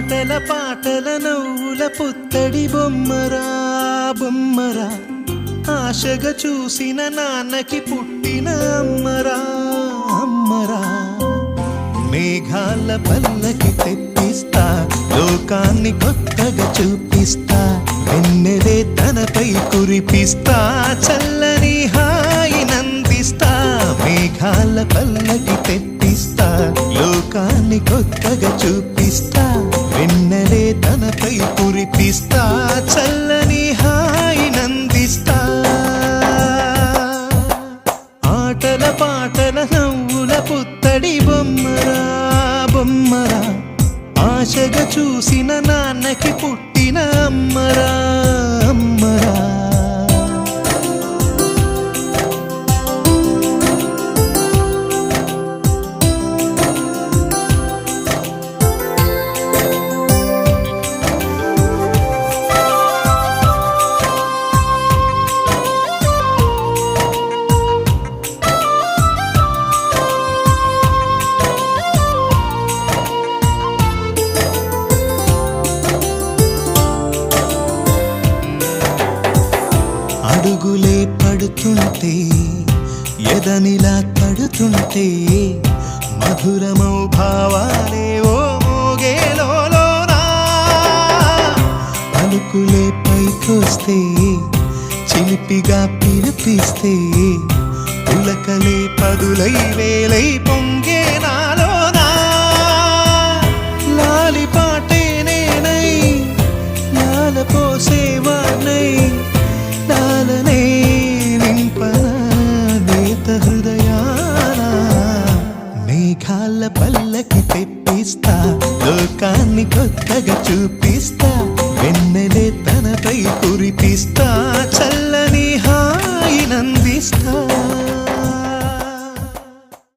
ఆటల పాటల నవ్వుల పుత్తడి బొమ్మరా బొమ్మరా, ఆశగా చూసిన నాన్నకి పుట్టిన అమ్మరా అమ్మరా. మేఘాల పల్లకి తెప్పిస్తా, లోకాన్ని కొత్తగా చూపిస్తా, వెన్నెలే తనపై కురిపిస్తా, చల్లని హాయి నందిస్తా. మేఘాల పల్లకి తెప్పిస్తా, లోకాన్ని కొత్తగా చూపిస్తా, వెన్నెలే తనపై కురిపిస్తా, చల్లని హాయి నందిస్తా. ఆటల పాటల నవ్వుల పుత్తడి బొమ్మరా బొమ్మరా, ఆశగా చూసిన నాన్నకి పుట్టిన అమ్మరా అమ్మరా. అడుగులే పడుతుంటే, ఎదనిలా తడుతుంటే, మధురమౌ భావాలే ఓ మోగేలోనా. పలుకులే పైకొస్తే, చిలిపిగా పిలిపిస్తే, పులకలే పదులై వేలై పొంగే నాలోనా. లాలిపాటే నేనై లాలపోసేవాణ్ణై, లాలనే నింపనా నేత హృదయాన. మేఘాల పల్లకి తెప్పిస్తా, లోకాన్ని కొత్తగా చూపిస్తా, వెన్నెలే తనపై కురిపిస్తా, చల్లని హాయి నందిస్తా.